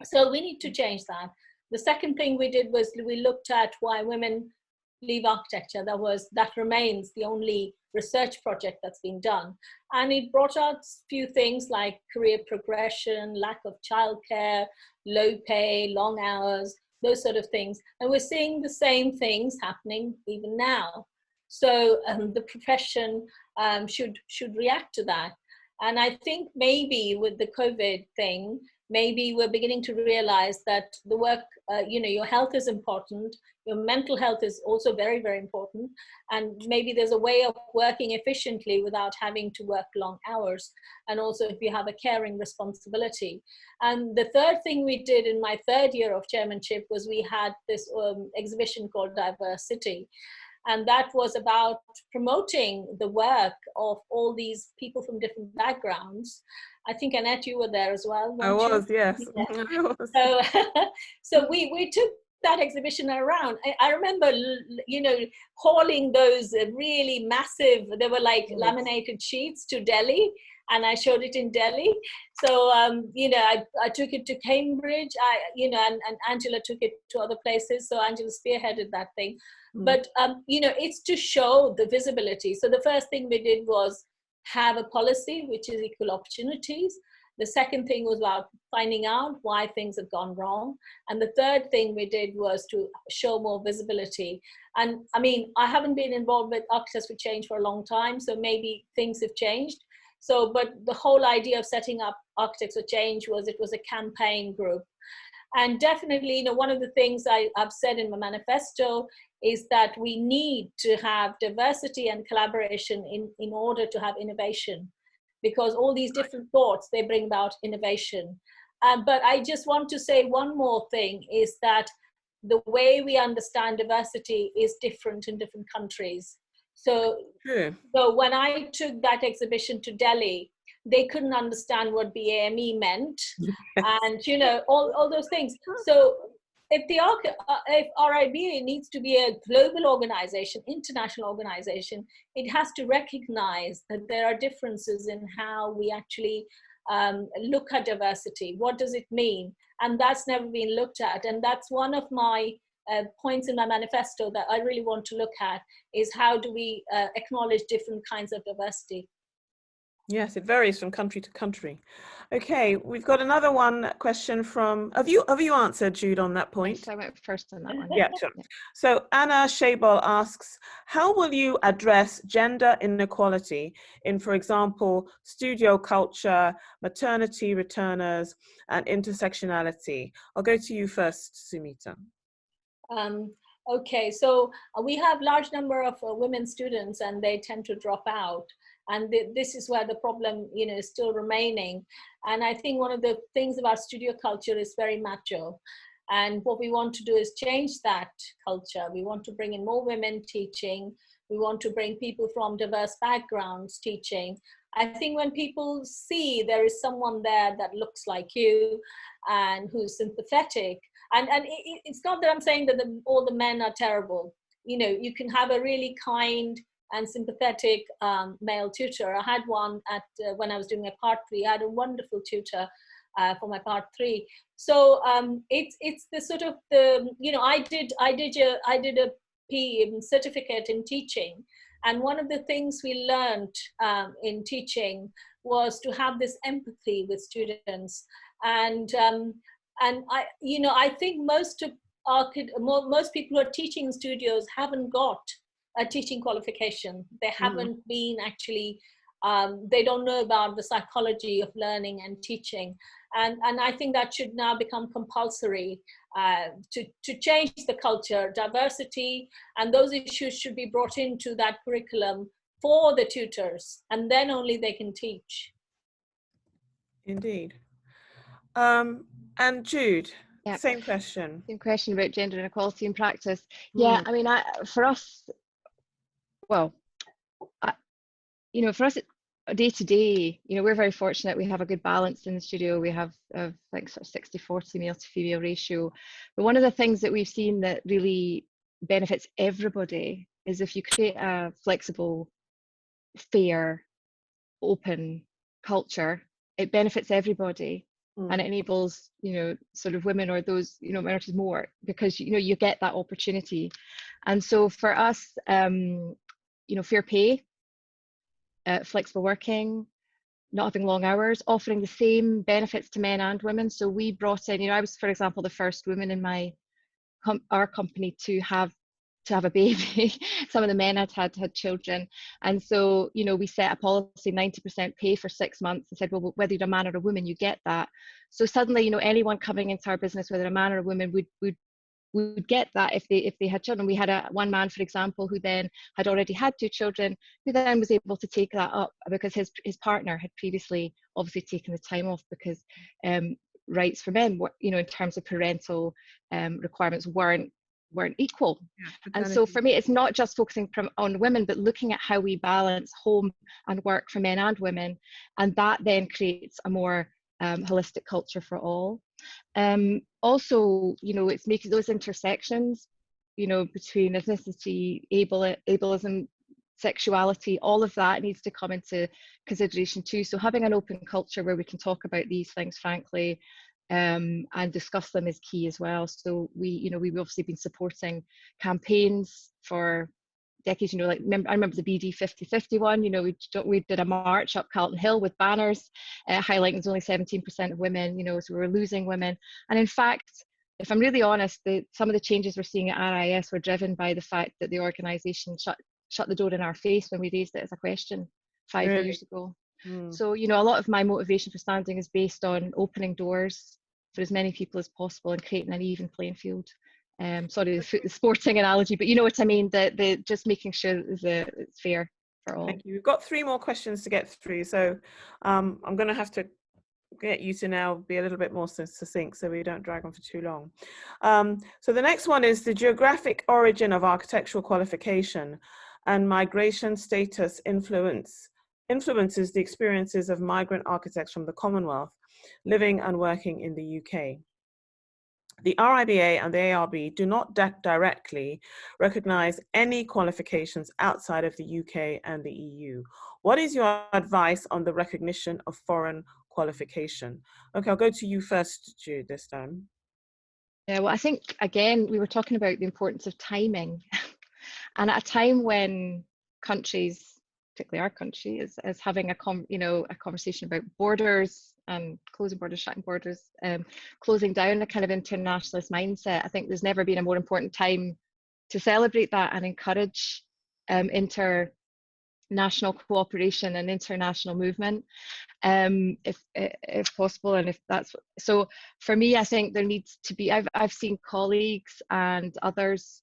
Speaker 2: So we need to change that. The second thing we did was we looked at why women leave architecture. That remains the only research project that's been done. And it brought out a few things like career progression, lack of childcare, low pay, long hours, those sort of things. And we're seeing the same things happening even now. So the profession should react to that. And I think maybe with the COVID thing, maybe we're beginning to realize that the work, you know, your health is important, your mental health is also very, very important. And maybe there's a way of working efficiently without having to work long hours. And also if you have a caring responsibility. And the third thing we did in my third year of chairmanship was we had this exhibition called Diversity. And that was about promoting the work of all these people from different backgrounds. I think, Annette, you were there as well.
Speaker 1: I was,
Speaker 2: you?
Speaker 1: yes.
Speaker 2: Yeah.
Speaker 1: I was.
Speaker 2: So, so we took that exhibition around. I remember, you know, hauling those really massive, they were like laminated sheets to Delhi, and I showed it in Delhi. So, you know, I took it to Cambridge, you know, and Angela took it to other places. So Angela spearheaded that thing. But, you know, it's to show the visibility. So the first thing we did was have a policy, which is equal opportunities. The second thing was about finding out why things have gone wrong. And the third thing we did was to show more visibility. And I mean, I haven't been involved with Architects for Change for a long time, so maybe things have changed. So, but the whole idea of setting up Architects for Change was it was a campaign group. And definitely, you know, one of the things I've said in my manifesto is that we need to have diversity and collaboration in order to have innovation, because all these different thoughts, they bring about innovation. But I just want to say one more thing, is that the way we understand diversity is different in different countries. So, so when I took that exhibition to Delhi, they couldn't understand what BAME meant, and you know, all those things. So if RIBA needs to be a global organization, international organization, it has to recognize that there are differences in how we actually look at diversity. What does it mean? And that's never been looked at. And that's one of my points in my manifesto that I really want to look at, is how do we acknowledge different kinds of diversity.
Speaker 1: Yes, it varies from country to country. Okay, we've got another question from, have you answered, Jude, on that point?
Speaker 3: Yes, I went first on that one.
Speaker 1: Yeah, sure. So Anna Shabal asks, how will you address gender inequality in, for example, studio culture, maternity returners, and intersectionality? I'll go to you first, Sumita.
Speaker 2: Okay, so we have large number of women students, and they tend to drop out. And this is where the problem, you know, is still remaining. And I think one of the things about studio culture is very macho. And what we want to do is change that culture. We want to bring in more women teaching. We want to bring people from diverse backgrounds teaching. I think when people see there is someone there that looks like you and who's sympathetic, and it's not that I'm saying that all the men are terrible. You know, you can have a really kind and sympathetic male tutor. I had one at when I was doing my part 3. I had a wonderful tutor for my part 3. So it's the sort of the, you know, I did a certificate in teaching, and one of the things we learned in teaching was to have this empathy with students. And I, you know, I think most people who are teaching in studios haven't got a teaching qualification. They haven't been actually, they don't know about the psychology of learning and teaching. And I think that should now become compulsory to change the culture. Diversity and those issues should be brought into that curriculum for the tutors, and then only they can teach.
Speaker 1: Indeed. And Jude,
Speaker 3: Yeah.
Speaker 1: same question.
Speaker 3: Same question about gender inequality in practice. Yeah, I mean, for us, well, you know, for us, day to day, you know, we're very fortunate. We have a good balance in the studio. We have, I think, sort of 60-40 male to female ratio. But one of the things that we've seen that really benefits everybody is if you create a flexible, fair, open culture, it benefits everybody. And it enables, you know, sort of women or those, you know, minorities more, because, you know, you get that opportunity. And so for us, you know, fair pay, flexible working, not having long hours, offering the same benefits to men and women. So we brought in, you know, I was, for example, the first woman in our company to have a baby. Some of the men had children. And so, you know, we set a policy, 90% pay for 6 months, and said, well, whether you're a man or a woman, you get that. So suddenly, you know, anyone coming into our business, whether a man or a woman, would get that if they had children. We had one man, for example, who then had already had 2 children, who then was able to take that up because his partner had previously obviously taken the time off, because rights for men, you know, in terms of parental requirements weren't equal. And so for me, it's not just focusing on women, but looking at how we balance home and work for men and women, and that then creates a more holistic culture for all. Also, you know, it's making those intersections, you know, between ethnicity, ableism, sexuality, all of that needs to come into consideration too. So having an open culture where we can talk about these things frankly, and discuss them is key as well. So we've obviously been supporting campaigns for decades, you know, like I remember the BD 50/50 one, you know, we did a march up Carlton Hill with banners highlighting there's only 17% of women, you know, so we were losing women. And in fact, if I'm really honest, some of the changes we're seeing at RIS were driven by the fact that the organisation shut the door in our face when we raised it as a question 5 years ago. So, you know, a lot of my motivation for standing is based on opening doors for as many people as possible and creating an even playing field Sorry, the sporting analogy, but you know what I mean. The just making sure that it's fair for all.
Speaker 1: Thank you. We've got 3 more questions to get through, so I'm going to have to get you to now be a little bit more succinct so we don't drag on for too long. So the next one is the geographic origin of architectural qualification and migration status influences the experiences of migrant architects from the Commonwealth living and working in the UK. The RIBA and the ARB do not directly recognise any qualifications outside of the UK and the EU. What is your advice on the recognition of foreign qualification? Okay, I'll go to you first, Jude, this time.
Speaker 3: Yeah, well, I think, again, we were talking about the importance of timing. And at a time when countries, particularly our country, is having a conversation about borders and closing borders, shutting borders, closing down a kind of internationalist mindset, I think there's never been a more important time to celebrate that and encourage international cooperation and international movement, if possible. And if that's so, for me, I think there needs to be. I've seen colleagues and others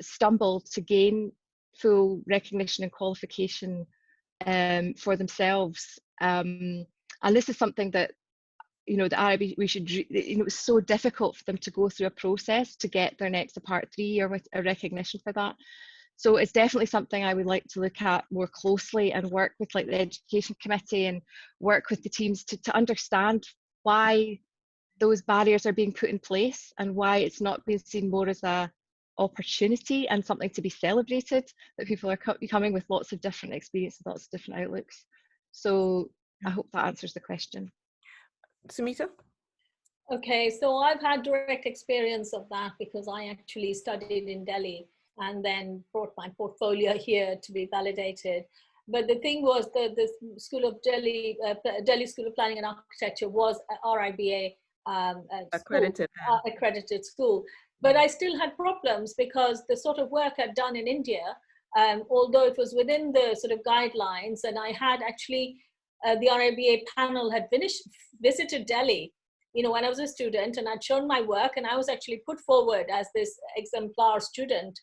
Speaker 3: stumble to gain full recognition and qualification for themselves, and this is something that, you know, the RIB, we should, you know, it was so difficult for them to go through a process to get their next Part 3 or with a recognition for that. So it's definitely something I would like to look at more closely and work with, like, the education committee and work with the teams to understand why those barriers are being put in place and why it's not being seen more as a opportunity and something to be celebrated, that people are coming with lots of different experiences, lots of different outlooks. So I hope that answers the question.
Speaker 1: Sumita?
Speaker 2: Okay, so I've had direct experience of that because I actually studied in Delhi and then brought my portfolio here to be validated. But the thing was that the School of Delhi, Delhi School of Planning and Architecture was a RIBA accredited school. But I still had problems because the sort of work I'd done in India, although it was within the sort of guidelines, and I had actually, the RIBA panel had visited Delhi, you know, when I was a student, and I'd shown my work, and I was actually put forward as this exemplar student.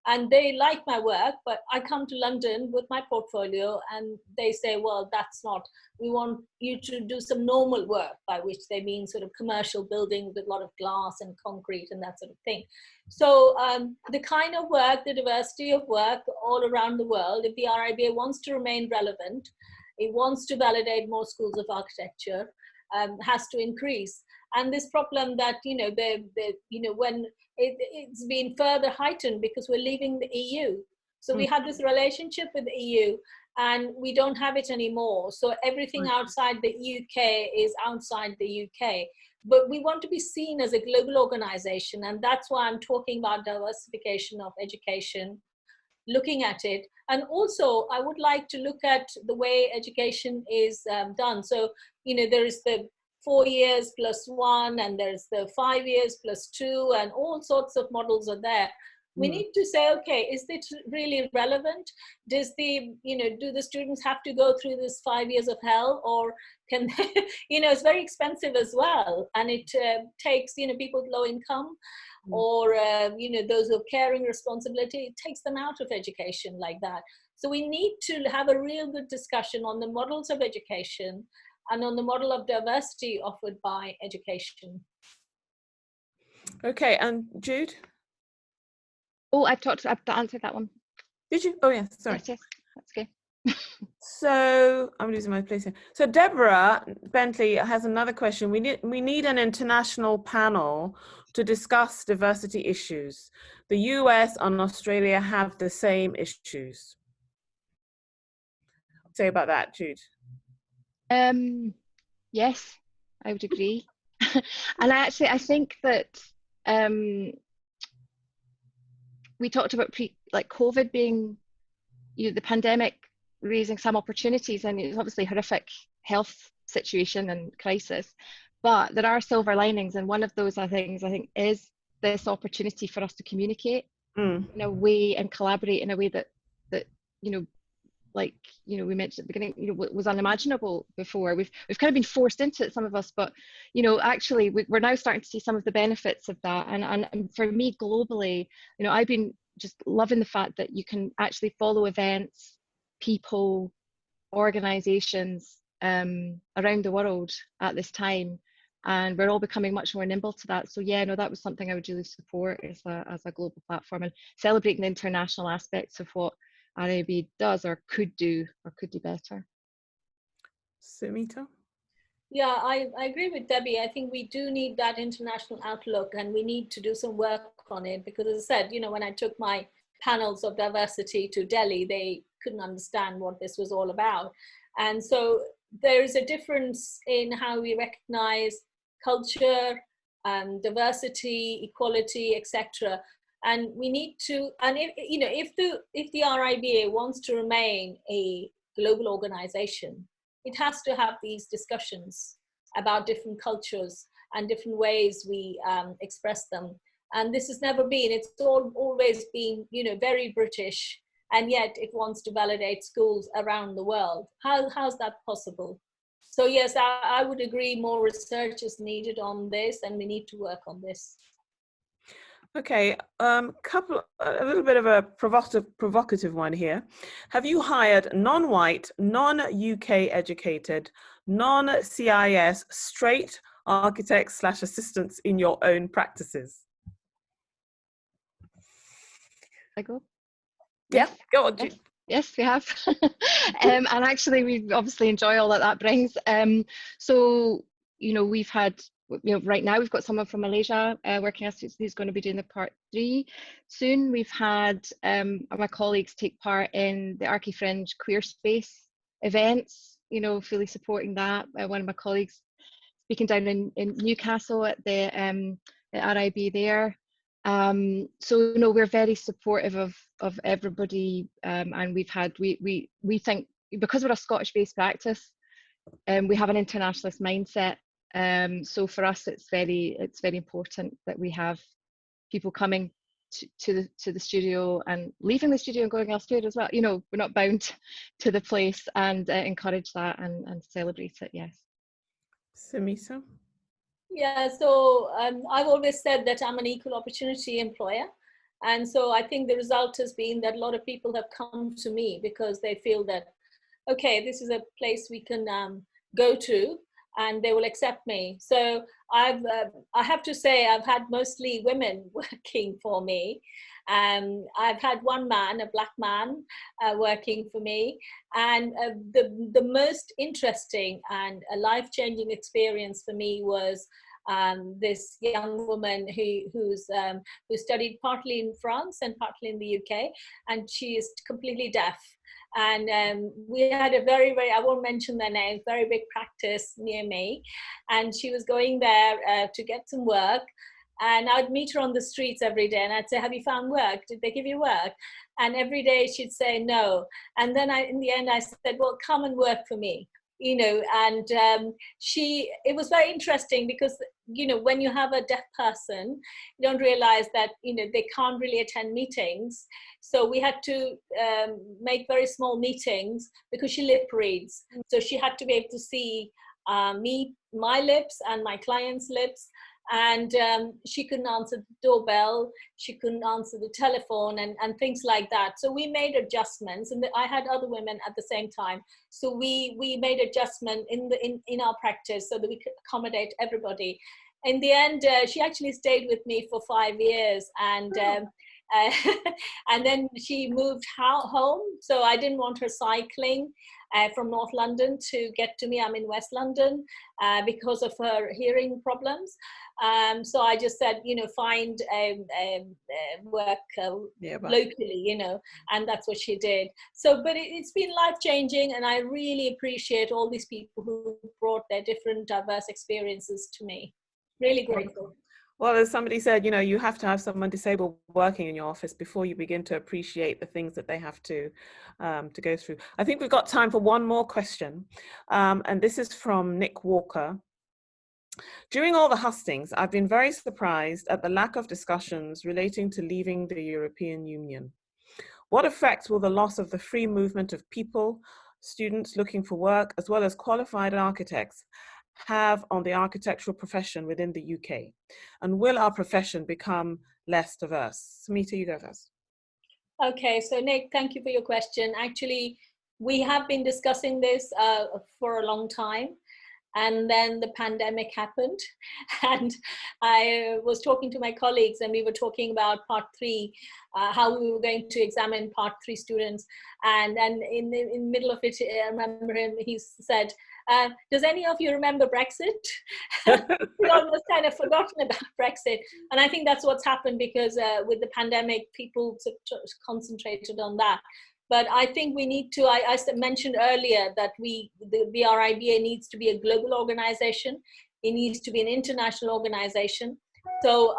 Speaker 2: And they like my work, but I come to London with my portfolio and they say, well, that's not, we want you to do some normal work, by which they mean sort of commercial buildings with a lot of glass and concrete and that sort of thing. So the kind of work, the diversity of work all around the world, if the RIBA wants to remain relevant, it wants to validate more schools of architecture, has to increase. And this problem that, you know, when it's been further heightened because we're leaving the EU. So we had this relationship with the EU and we don't have it anymore. So everything outside the UK is outside the UK. But we want to be seen as a global organization. And that's why I'm talking about diversification of education, looking at it. And also, I would like to look at the way education is done. So, you know, there is the 4 years plus 1, and there's the 5 years plus 2, and all sorts of models are there. We need to say, okay, is it really relevant? Does the, you know, do the students have to go through this 5 years of hell, or can they, you know, it's very expensive as well, and it takes, you know, people with low income or, you know, those who have caring responsibility, it takes them out of education like that. So we need to have a real good discussion on the models of education and on the model of diversity offered by education.
Speaker 1: Okay, and Jude?
Speaker 3: Oh, I've answered that one.
Speaker 1: Did you? Oh, yeah, sorry.
Speaker 3: Yes, that's okay.
Speaker 1: So I'm losing my place here. So Deborah Bentley has another question. We need an international panel to discuss diversity issues. The US and Australia have the same issues. Say about that, Jude.
Speaker 3: Yes, I would agree. And I think that we talked about COVID being, you know, the pandemic raising some opportunities, and it's obviously a horrific health situation and crisis, but there are silver linings, and one of those things I think is this opportunity for us to communicate in a way and collaborate in a way that you know, like, you know, we mentioned at the beginning, you know, was unimaginable before. We've kind of been forced into it, some of us, but, you know, actually we're now starting to see some of the benefits of that. And for me, globally, you know, I've been just loving the fact that you can actually follow events, people, organizations around the world at this time, and we're all becoming much more nimble to that. So yeah, no, that was something I would really support as a global platform, and celebrating the international aspects of what RIBA does or could do better.
Speaker 1: Sumita?
Speaker 2: Yeah, I agree with Debbie. I think we do need that international outlook, and we need to do some work on it, because as I said, you know, when I took my panels of diversity to Delhi, they couldn't understand what this was all about. And so there is a difference in how we recognize culture, diversity, equality, etc. And we need to, and if, you know, if the RIBA wants to remain a global organization, it has to have these discussions about different cultures and different ways we express them. And this has never been, it's always been, you know, very British, and yet it wants to validate schools around the world. How's that possible? So yes, I would agree, more research is needed on this, and we need to work on this.
Speaker 1: Okay, a little bit of a provocative one here. Have you hired non-white, non-UK educated, non-CIS straight architects / assistants in your own practices?
Speaker 3: I go?
Speaker 1: Yeah,
Speaker 3: Yes.
Speaker 1: go on.
Speaker 3: Yes. Yes, we have. And actually, we obviously enjoy all that brings. So, you know, we've had, you know, right now we've got someone from Malaysia working us, who's going to be doing the part 3 soon. We've had my colleagues take part in the Archie Fringe Queer Space events, you know, fully supporting that. One of my colleagues speaking down in Newcastle at the at RIB there. So, you know, we're very supportive of everybody, and we've had, we think, because we're a Scottish-based practice, we have an internationalist mindset. So for us, it's very important that we have people coming to the studio and leaving the studio and going elsewhere as well. You know, we're not bound to the place, and encourage that and celebrate it. Yes.
Speaker 1: Sumita?
Speaker 2: Yeah, so I've always said that I'm an equal opportunity employer. And so I think the result has been that a lot of people have come to me because they feel that, okay, this is a place we can go to and they will accept me. So I have to say, I've had mostly women working for me. I've had one man, a black man, working for me. And the most interesting and a life-changing experience for me was this young woman who studied partly in France and partly in the UK, and she is completely deaf. And we had a very, I won't mention their name, very big practice near me. And she was going there to get some work. And I'd meet her on the streets every day and I'd say, have you found work? Did they give you work? And every day she'd say no. And then in the end I said, well, come and work for me. You know, and it was very interesting because, you know, when you have a deaf person, you don't realize that, you know, they can't really attend meetings. So we had to make very small meetings because she lip reads. So she had to be able to see my lips and my client's lips. And she couldn't answer the doorbell, she couldn't answer the telephone and things like that. So we made adjustments, and I had other women at the same time. So we made adjustment in our practice so that we could accommodate everybody. In the end, she actually stayed with me for 5 years, and and then she moved home. So I didn't want her cycling from North London to get to me. I'm in West London because of her hearing problems. So I just said, you know, find work locally, you know, and that's what she did. So, but it's been life-changing, and I really appreciate all these people who brought their different diverse experiences to me. Really grateful.
Speaker 1: Well, as somebody said, you know, you have to have someone disabled working in your office before you begin to appreciate the things that they have to go through. I think we've got time for one more question. And this is from Nick Walker. During all the hustings, I've been very surprised at the lack of discussions relating to leaving the European Union. What effect will the loss of the free movement of people, students looking for work, as well as qualified architects have on the architectural profession within the UK? And will our profession become less diverse? Sumita, you go first.
Speaker 2: Okay, so Nick, thank you for your question. Actually, we have been discussing this for a long time. And then the pandemic happened. And I was talking to my colleagues and we were talking about part 3, how we were going to examine part 3 students. And then in the middle of it, I remember him, he said, does any of you remember Brexit? We almost kind of forgotten about Brexit. And I think that's what's happened because with the pandemic, people concentrated on that. But I think we need to, I mentioned earlier that the RIBA needs to be a global organization. It needs to be an international organization. So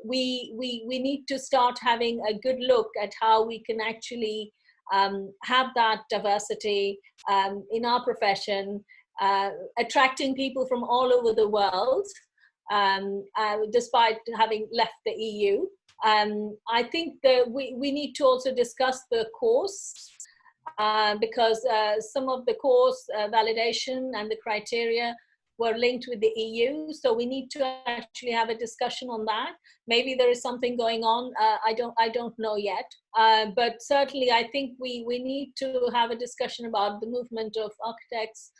Speaker 2: we need to start having a good look at how we can actually have that diversity in our profession, attracting people from all over the world, despite having left the EU. I think that we need to also discuss the course because some of the course validation and the criteria were linked with the EU. So we need to actually have a discussion on that. Maybe there is something going on. I don't know yet. But certainly I think we need to have a discussion about the movement of architects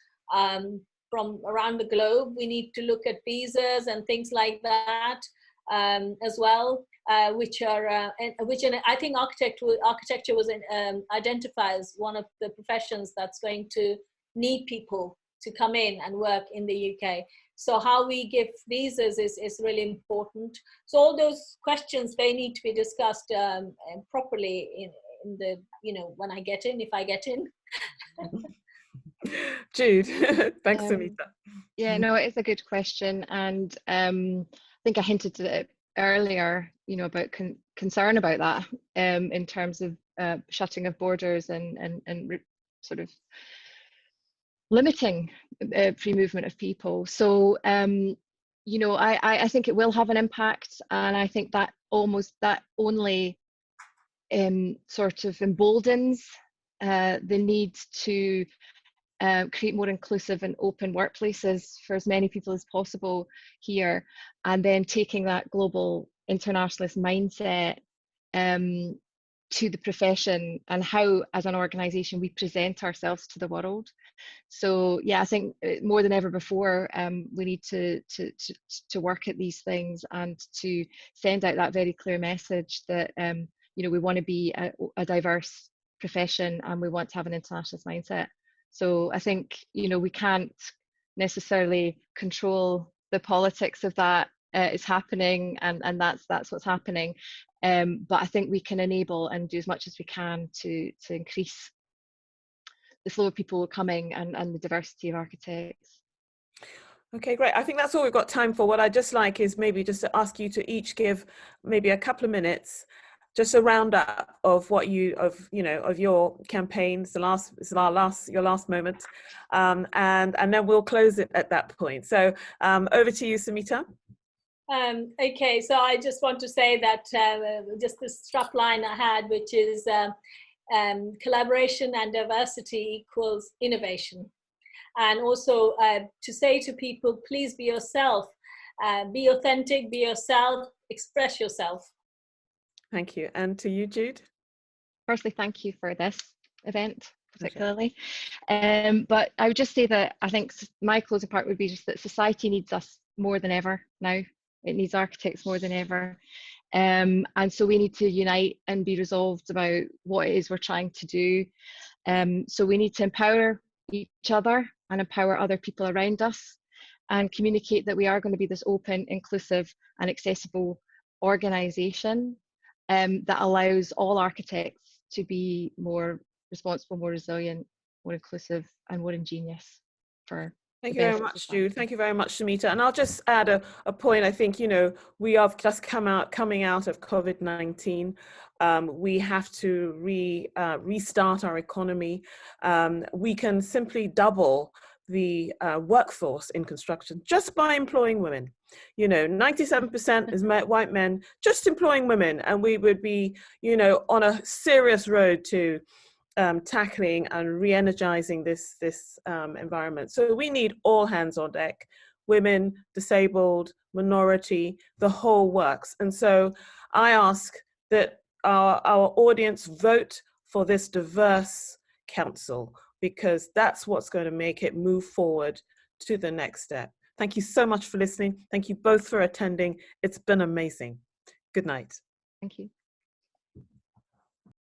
Speaker 2: from around the globe. We need to look at visas and things like that as well. Which I think architecture was identified as one of the professions that's going to need people to come in and work in the UK. So how we give visas is really important. So all those questions, they need to be discussed properly in the, when I get in, if I get in.
Speaker 1: Jude, thanks, Sumita.
Speaker 3: Yeah, no, it's a good question. And I think I hinted at it earlier, about concern about that in terms of shutting of borders and sort of limiting free movement of people. So I think it will have an impact, and I think that only sort of emboldens the need to create more inclusive and open workplaces for as many people as possible here, and then taking that global internationalist mindset to the profession and how, as an organisation, we present ourselves to the world. So yeah, I think more than ever before, we need to work at these things and to send out that very clear message that we want to be a diverse profession and we want to have an internationalist mindset. So I think we can't necessarily control the politics of that. It's happening, and that's what's happening. But I think we can enable and do as much as we can to increase the flow of people coming and the diversity of architects.
Speaker 1: Okay, great. I think that's all we've got time for. What I'd just like is maybe just to ask you to each give maybe a couple of minutes, just a roundup of what of your campaigns. Your last moment, and then we'll close it at that point. So over to you, Sumita.
Speaker 2: Okay, so I just want to say that just the strap line I had, which is collaboration and diversity equals innovation. And also to say to people, please be yourself, be authentic, be yourself, express yourself.
Speaker 1: Thank you. And to you, Jude?
Speaker 3: Firstly, thank you for this event particularly. But I would just say that I think my closing part would be just that society needs us more than ever now. It needs architects more than ever. And so we need to unite and be resolved about what it is we're trying to do. So we need to empower each other and empower other people around us and communicate that we are going to be this open, inclusive and accessible organisation that allows all architects to be more responsible, more resilient, more inclusive and more ingenious for
Speaker 1: Thank you very much, Jude. Thank you very much, Sumita. And I'll just add a point. I think, we have just coming out of COVID-19. We have to restart our economy. We can simply double the workforce in construction just by employing women. You know, 97% is white men, just employing women, and we would be, you know, on a serious road to tackling and re-energizing this environment. So we need all hands on deck, women, disabled, minority, the whole works. And so I ask that our audience vote for this diverse council, because that's what's going to make it move forward to the next step. Thank you so much for listening. Thank you both for attending. It's been amazing. Good night.
Speaker 3: Thank you.